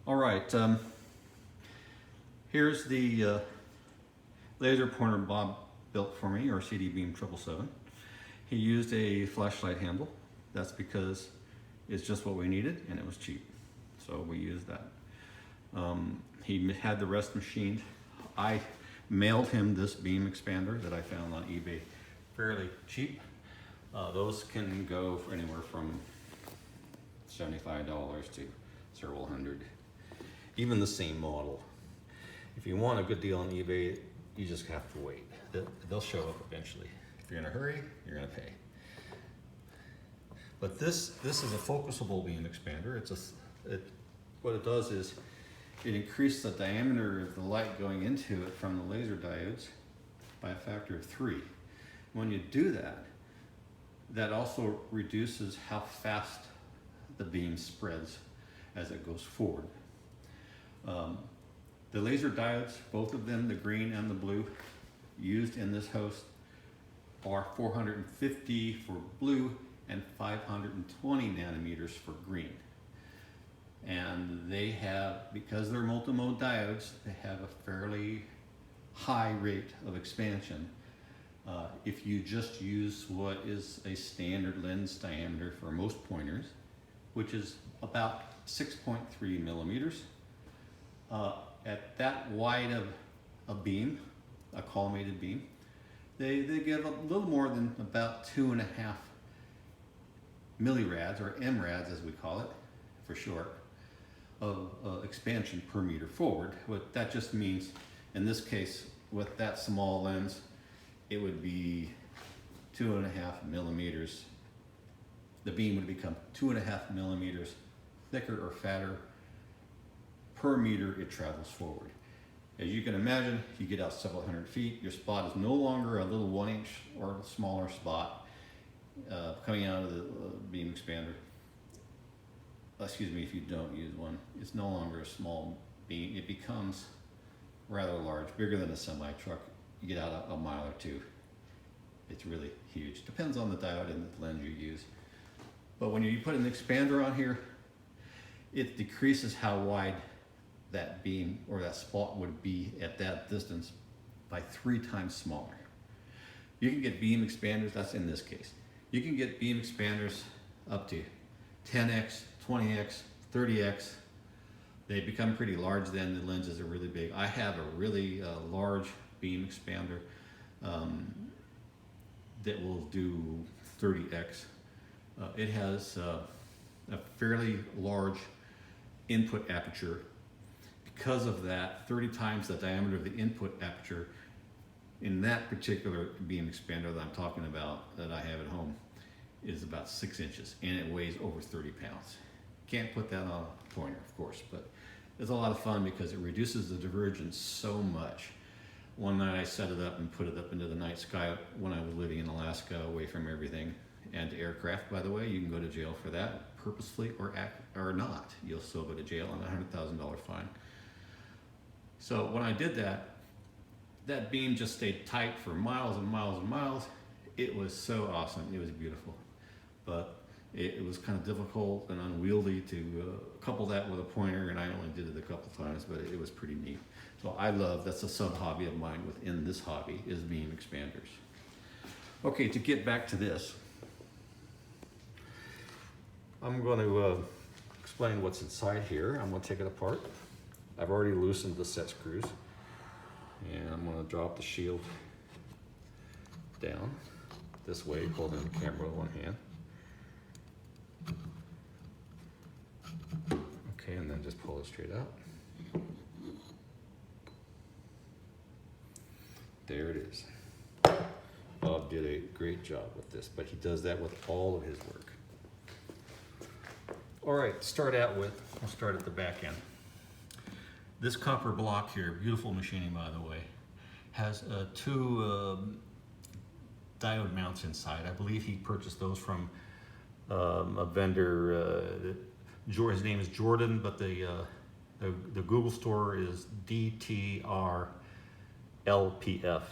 All right, here's the laser pointer Bob built for me, or CD Beam 777. He used a flashlight handle. That's because it's just what we needed and it was cheap. So we used that. He had the rest machined. I mailed him this beam expander that I found on eBay fairly cheap. Those can go for anywhere from $75 to several hundred. Even the same model. If you want a good deal on eBay, you just have to wait. They'll show up eventually. If you're in a hurry, you're gonna pay. But this is a focusable beam expander. What it does is it increases the diameter of the light going into it from the laser diodes by a factor of 3. When you do that, that also reduces how fast the beam spreads as it goes forward. The laser diodes, both of them, the green and the blue, used in this host are 450 for blue and 520 nanometers for green. And they have, because they're multimode diodes, they have a fairly high rate of expansion. If you just use what is a standard lens diameter for most pointers, which is about 6.3 millimeters, at that wide of a beam, a collimated beam, they get a little more than about 2.5 millirads, or MRads as we call it for short, of expansion per meter forward. What that just means, in this case, with that small lens, it would be 2.5 millimeters. The beam would become 2.5 millimeters thicker or fatter per meter it travels forward. As you can imagine, you get out several hundred feet, your spot is no longer a little 1-inch or smaller spot coming out of the beam expander. Excuse me, if you don't use one, it's no longer a small beam. It becomes rather large, bigger than a semi-truck. You get out a mile or two. It's really huge. Depends on the diode and the lens you use. But when you put an expander on here, it decreases how wide that beam or that spot would be at that distance by 3 times smaller. You can get beam expanders, that's in this case. You can get beam expanders up to 10x, 20x, 30x. They become pretty large then, the lenses are really big. I have a really large beam expander that will do 30x. It has a fairly large input aperture. Because of that, 30 times the diameter of the input aperture in that particular beam expander that I'm talking about, that I have at home, is about 6 inches, and it weighs over 30 pounds. Can't put that on a pointer, of course, but it's a lot of fun because it reduces the divergence so much. One night I set it up and put it up into the night sky when I was living in Alaska, away from everything, and aircraft, by the way. You can go to jail for that, purposefully or not. You'll still go to jail on a $100,000 fine. So when I did that, that beam just stayed tight for miles and miles and miles. It was so awesome. It was beautiful. But it was kind of difficult and unwieldy to couple that with a pointer, and I only did it a couple times, but it was pretty neat. So that's a sub-hobby of mine within this hobby, is beam expanders. Okay, to get back to this, I'm going to explain what's inside here. I'm going to take it apart. I've already loosened the set screws, and I'm going to drop the shield down this way, holding the camera with one hand. Okay, and then just pull it straight out. There it is. Bob did a great job with this, but he does that with all of his work. All right, we'll start at the back end. This copper block here, beautiful machining by the way, has 2 diode mounts inside. I believe he purchased those from a vendor. His name is Jordan, but the Google store is DTR LPF.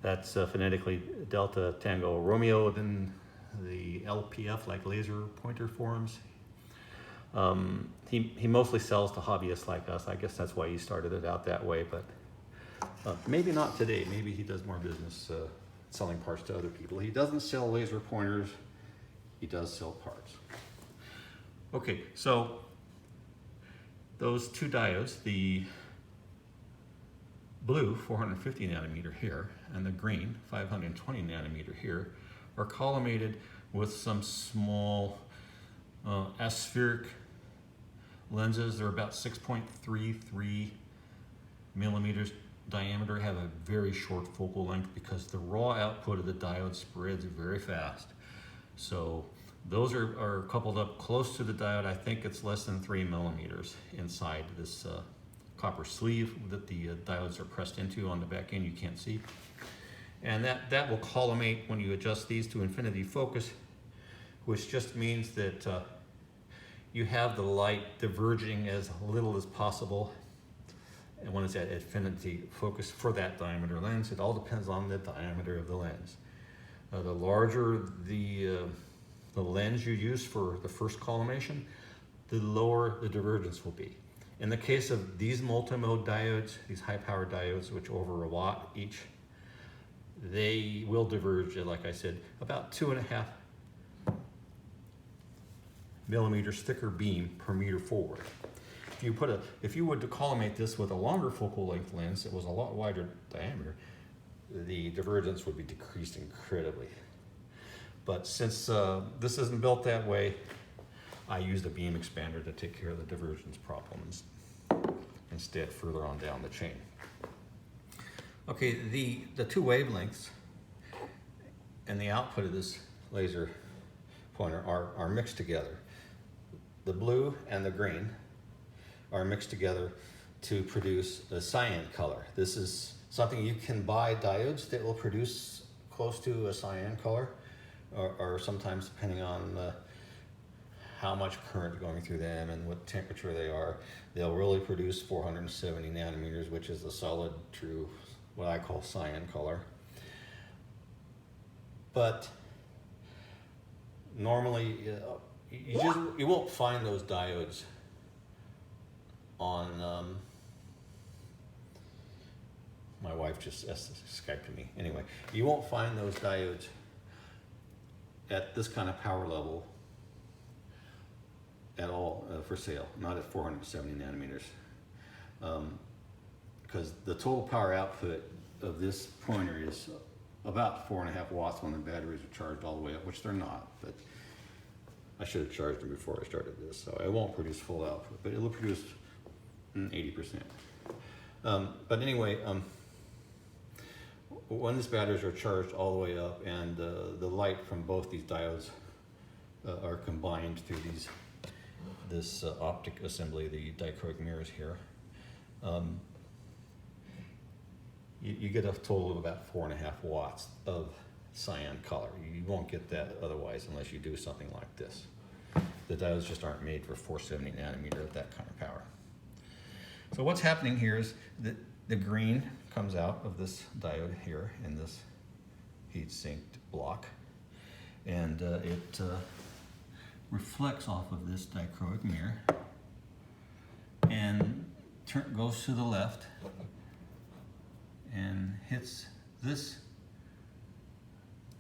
That's phonetically Delta Tango Romeo, then the LPF, like laser pointer forms. He mostly sells to hobbyists like us. I guess that's why he started it out that way, but maybe not today. Maybe he does more business selling parts to other people. He doesn't sell laser pointers. He does sell parts. Okay, so those two diodes, the blue 450 nanometer here and the green 520 nanometer here, are collimated with some small aspheric lenses. They're about 6.33 millimeters diameter, have a very short focal length because the raw output of the diode spreads very fast. So those are coupled up close to the diode. I think it's less than 3 millimeters inside this copper sleeve that the diodes are pressed into on the back end. You can't see. And that will collimate when you adjust these to infinity focus, which just means that you have the light diverging as little as possible. And when it's at infinity focus for that diameter lens, it all depends on the diameter of the lens. The larger the lens you use for the first collimation, the lower the divergence will be. In the case of these multi-mode diodes, these high-power diodes, which are over a watt each, they will diverge, like I said, about 2.5 millimeters thicker beam per meter forward. If you were to collimate this with a longer focal length lens that was a lot wider diameter, the divergence would be decreased incredibly. But since this isn't built that way, I used a beam expander to take care of the divergence problems instead further on down the chain. Okay, the two wavelengths and the output of this laser pointer are mixed together. The blue and the green are mixed together to produce a cyan color. This is something you can buy diodes that will produce close to a cyan color, or sometimes depending on how much current going through them and what temperature they are, they'll really produce 470 nanometers, which is a solid, true, what I call cyan color. But normally, you won't find those diodes on, my wife just Skyped to me. Anyway, you won't find those diodes at this kind of power level at all for sale, not at 470 nanometers. Because the total power output of this pointer is about 4.5 watts when the batteries are charged all the way up, which they're not, but I should have charged them before I started this, so it won't produce full output, but it'll produce 80%. But anyway, when these batteries are charged all the way up and the light from both these diodes are combined through this optic assembly, the dichroic mirrors here, you get a total of about 4.5 watts of cyan color. You won't get that otherwise unless you do something like this. The diodes just aren't made for 470 nanometer at that kind of power. So what's happening here is that the green comes out of this diode here in this heat-sinked block, and it reflects off of this dichroic mirror and goes to the left and hits this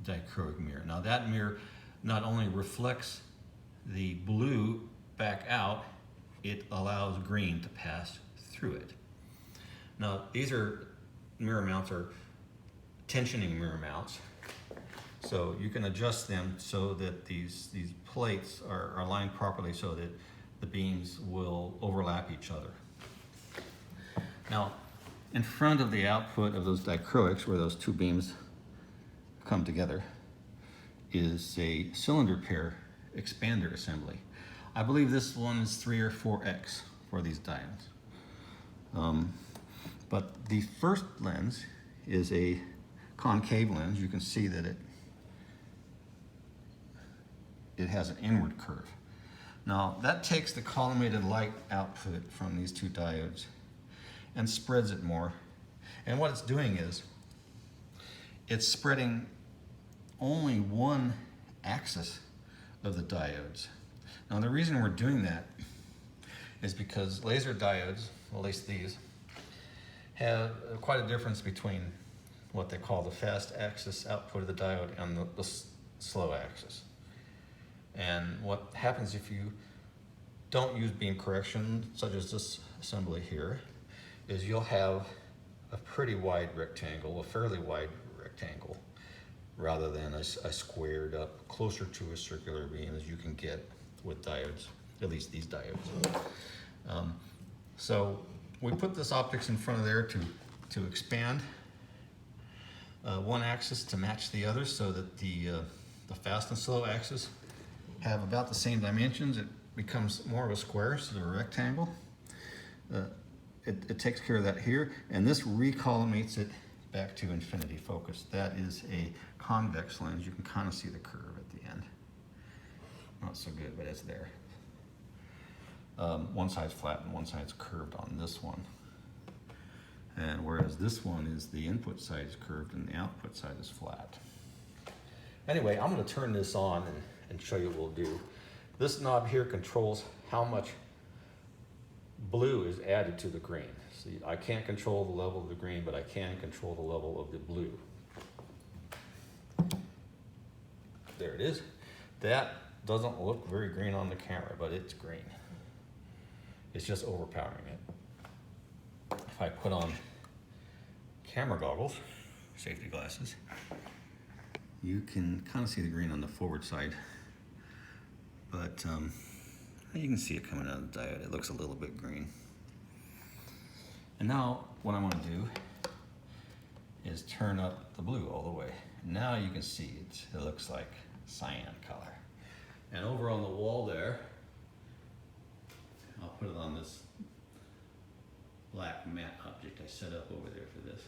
dichroic mirror. Now that mirror not only reflects the blue back out, it allows green to pass through it. Now these mirror mounts are tensioning mirror mounts, so you can adjust them so that these plates are aligned properly so that the beams will overlap each other. Now in front of the output of those dichroics, where those two beams come together, is a cylinder pair expander assembly. I believe this one is 3 or 4x for these diodes. But the first lens is a concave lens. You can see that it has an inward curve. Now that takes the collimated light output from these two diodes and spreads it more. And what it's doing is it's spreading only one axis of the diodes. Now the reason we're doing that is because laser diodes, at least these, have quite a difference between what they call the fast axis output of the diode and the slow axis. And what happens if you don't use beam correction, such as this assembly here, is you'll have a pretty wide rectangle, a fairly wide rectangle, rather than a squared up, closer to a circular beam as you can get with diodes, at least these diodes. So we put this optics in front of there to expand one axis to match the other, so that the fast and slow axis have about the same dimensions. It becomes more of a square instead of a rectangle. It takes care of that here, and this recollimates it back to infinity focus. That is a convex lens. You can kind of see the curve at the end. Not so good, but it's there. One side's flat and one side's curved on this one. And whereas this one is the input side is curved and the output side is flat. Anyway, I'm going to turn this on and show you what we'll do. This knob here controls how much blue is added to the green. See, I can't control the level of the green, but I can control the level of the blue. There it is. That doesn't look very green on the camera, but it's green. It's just overpowering it. If I put on camera goggles, safety glasses, you can kind of see the green on the forward side, but you can see it coming out of the diode. It looks a little bit green. And now what I want to do is turn up the blue all the way. Now you can see it looks like cyan color. And over on the wall there, I'll put it on this black matte object I set up over there for this.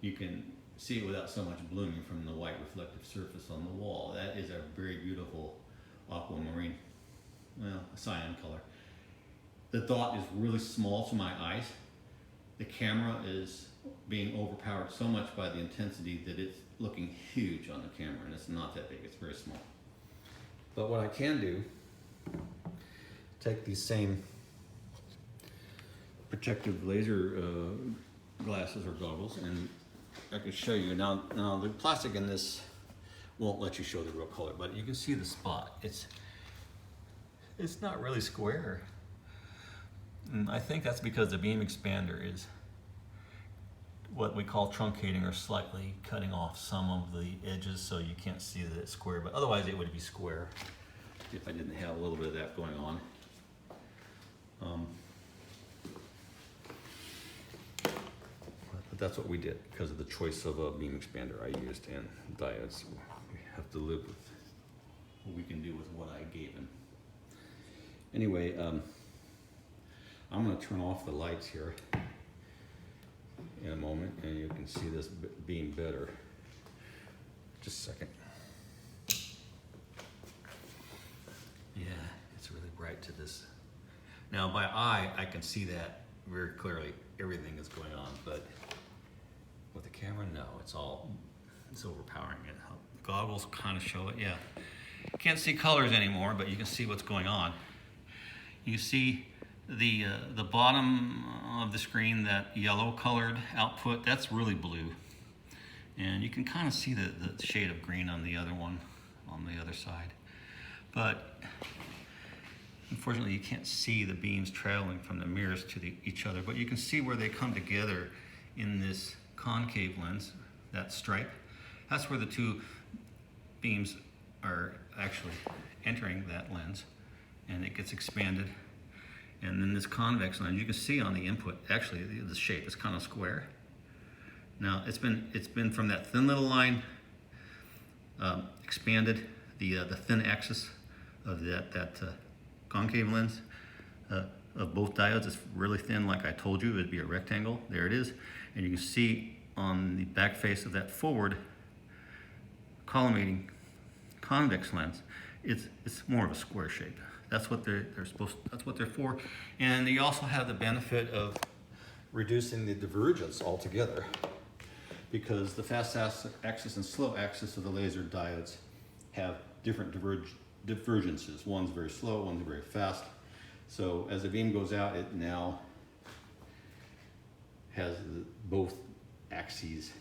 You can see it without so much blooming from the white reflective surface on the wall. That is a very beautiful aquamarine, well, a cyan color. The dot is really small to my eyes. The camera is being overpowered so much by the intensity that it's looking huge on the camera, and it's not that big, it's very small. But what I can do, take these same protective laser glasses or goggles, and I can show you. Now the plastic in this won't let you show the real color, but you can see the spot. It's not really square. And I think that's because the beam expander is what we call truncating, or slightly cutting off some of the edges so you can't see that it's square, but otherwise it would be square if I didn't have a little bit of that going on. But that's what we did because of the choice of a beam expander I used and diodes. We have to live with what we can do with what I gave him. Anyway, I'm going to turn off the lights here in a moment, and you can see this beam better. Just a second. Yeah, it's really bright to this. Now by eye, I can see that very clearly. Everything is going on, but with the camera, no, it's overpowering it. Goggles kind of show it, yeah. Can't see colors anymore, but you can see what's going on. You see the bottom of the screen, that yellow colored output, that's really blue. And you can kind of see the shade of green on the other one, on the other side. But unfortunately you can't see the beams traveling from the mirrors to each other, but you can see where they come together in this concave lens, that stripe. That's where the two beams are actually entering that lens, and it gets expanded. And then this convex lens, you can see on the input, actually the shape is kind of square. Now it's been from that thin little line expanded, the thin axis of that concave lens of both diodes is really thin, like I told you, it'd be a rectangle. There it is. And you can see on the back face of that forward collimating convex lens, it's more of a square shape. That's what that's what they're for. And you also have the benefit of reducing the divergence altogether, because the fast axis and slow axis of the laser diodes have different divergences. One's very slow, one's very fast. So as the beam goes out, it now has both axes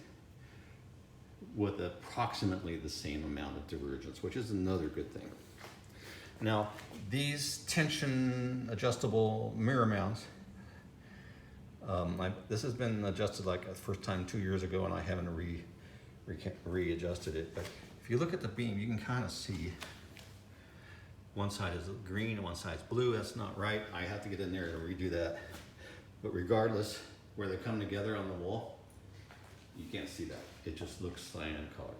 with approximately the same amount of divergence, which is another good thing. Now, these tension adjustable mirror mounts, this has been adjusted like the first time 2 years ago, and I haven't readjusted it. But if you look at the beam, you can kind of see one side is green and one side's blue. That's not right. I have to get in there to redo that. But regardless, where they come together on the wall, you can't see that. It just looks cyan colored.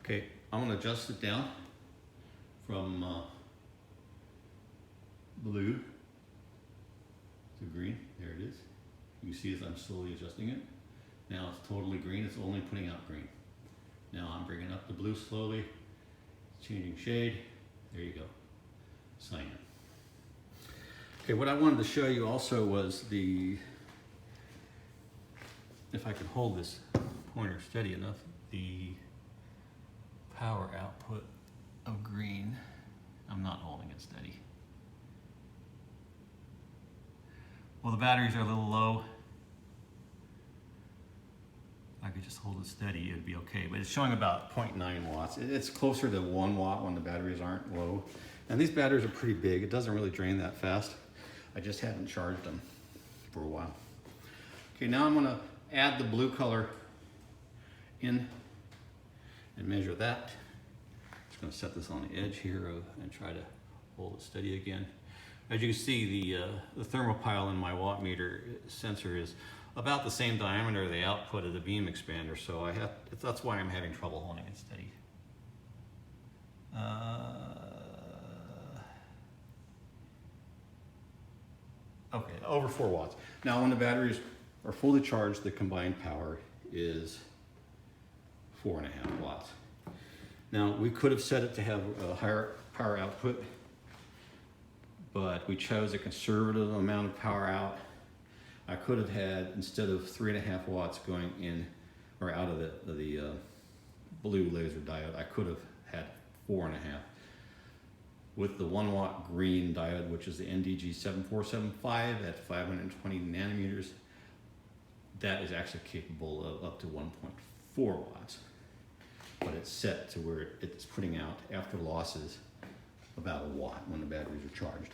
Okay, I'm going to adjust it down from blue to green. There it is. You see as I'm slowly adjusting it. Now it's totally green. It's only putting out green. Now I'm bringing up the blue slowly, changing shade. There you go, cyan. Okay, what I wanted to show you also was if I could hold this pointer steady enough, the power output of green. I'm not holding it steady. Well, the batteries are a little low. If I could just hold it steady, it'd be okay. But it's showing about 0.9 watts. It's closer to 1 watt when the batteries aren't low. And these batteries are pretty big. It doesn't really drain that fast. I just haven't charged them for a while. Okay, now I'm gonna add the blue color in and measure that. Just gonna set this on the edge here and try to hold it steady again. As you can see, the thermopile in my wattmeter sensor is about the same diameter of the output of the beam expander, so that's why I'm having trouble holding it steady. Okay, over 4 watts. Now when the batteries are fully charged, the combined power is 4.5 watts. Now we could have set it to have a higher power output, but we chose a conservative amount of power out. I could have had, instead of 3.5 watts going in or out of the blue laser diode, I could have had 4.5. With the 1 watt green diode, which is the NDG7475 at 520 nanometers, that is actually capable of up to 1.4 watts. But it's set to where it's putting out, after losses, about 1 watt when the batteries are charged.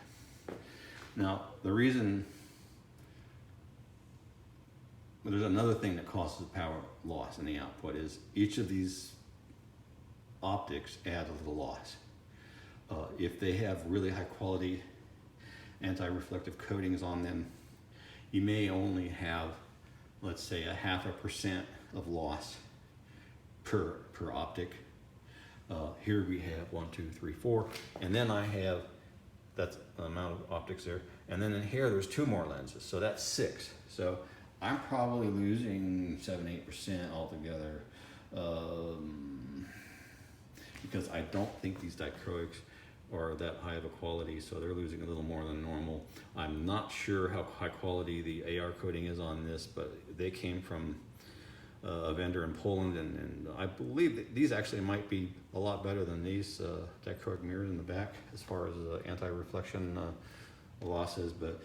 Now, there's another thing that causes power loss in the output is each of these optics add a little loss. If they have really high quality anti-reflective coatings on them, you may only have, let's say, 0.5% of loss per optic. Here we have 1, 2, 3, 4, and then I have, that's the amount of optics there, and then in here there's 2 more lenses, so that's 6. So I'm probably losing 7-8% altogether, because I don't think these dichroics are that high of a quality, so they're losing a little more than normal. I'm not sure how high quality the AR coating is on this, but they came from a vendor in Poland, and I believe that these actually might be a lot better than these dichroic mirrors in the back as far as anti-reflection losses, but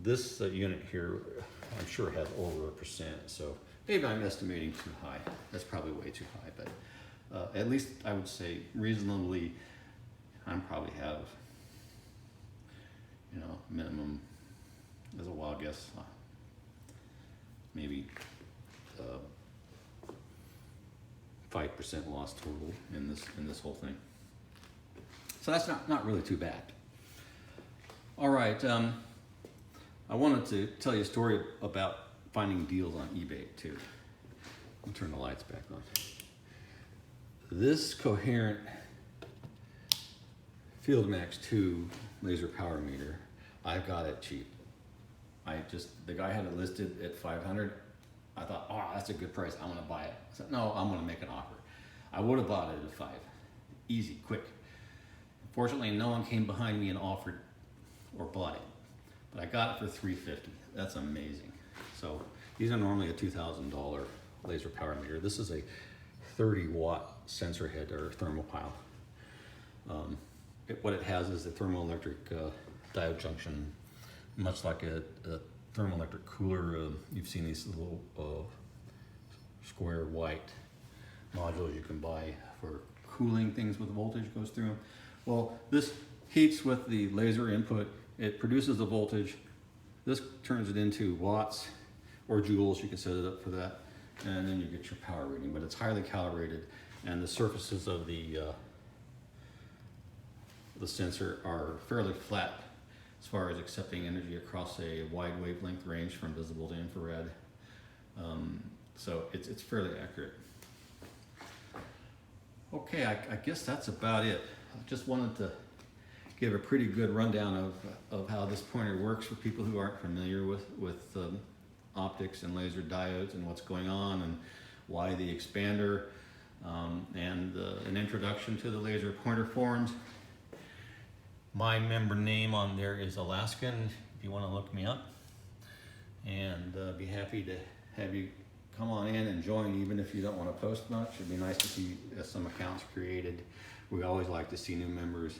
this unit here I'm sure has over 1%, so maybe I'm estimating too high. That's probably way too high, but at least I would say reasonably, I probably have, minimum, as a wild guess, maybe 5% loss total in this whole thing. So that's not really too bad. All right, I wanted to tell you a story about finding deals on eBay too. I'll turn the lights back on. This coherent Fieldmax 2 laser power meter, I got it cheap. The guy had it listed at 500. I thought, oh, that's a good price, I'm gonna buy it. I said, no, I'm gonna make an offer. I would have bought it at 5. Easy, quick. Fortunately, no one came behind me and offered or bought it. But I got it for $350. That's amazing. So these are normally a $2,000 laser power meter. This is a 30 watt sensor head or thermopile. What it has is a thermoelectric diode junction, much like a thermoelectric cooler. You've seen these little square white modules you can buy for cooling things with voltage goes through them. Well, this heats with the laser input. It produces the voltage. This turns it into watts or joules. You can set it up for that, and then you get your power reading. But it's highly calibrated, and the surfaces of the sensor are fairly flat as far as accepting energy across a wide wavelength range from visible to infrared. So it's fairly accurate. Okay, I guess that's about it. I just wanted to give a pretty good rundown of how this pointer works for people who aren't familiar with optics and laser diodes and what's going on and why the expander, and an introduction to the laser pointer forms. My member name on there is Alaskan, if you want to look me up, and be happy to have you come on in and join, even if you don't want to post much. It'd be nice to see some accounts created. We always like to see new members,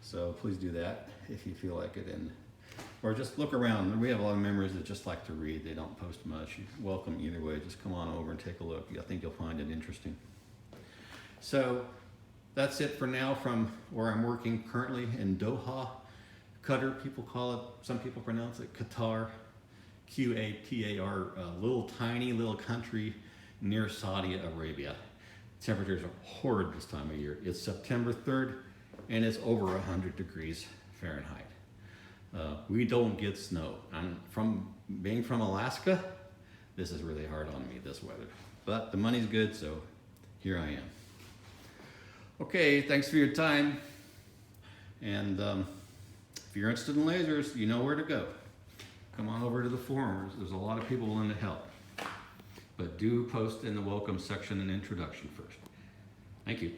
so please do that if you feel like it, or just look around. We have a lot of members that just like to read. They don't post much. You're welcome either way. Just come on over and take a look. I think you'll find it interesting. So that's it for now from where I'm working currently in Doha, Qatar, people call it. Some people pronounce it Qatar, Qatar, little tiny little country near Saudi Arabia. Temperatures are horrid this time of year. It's September 3rd and it's over 100 degrees Fahrenheit. We don't get snow. Being from Alaska, this is really hard on me, this weather. But the money's good, so here I am. Okay, thanks for your time. And if you're interested in lasers, you know where to go. Come on over to the forum. There's a lot of people willing to help. But do post in the welcome section and introduction first. Thank you.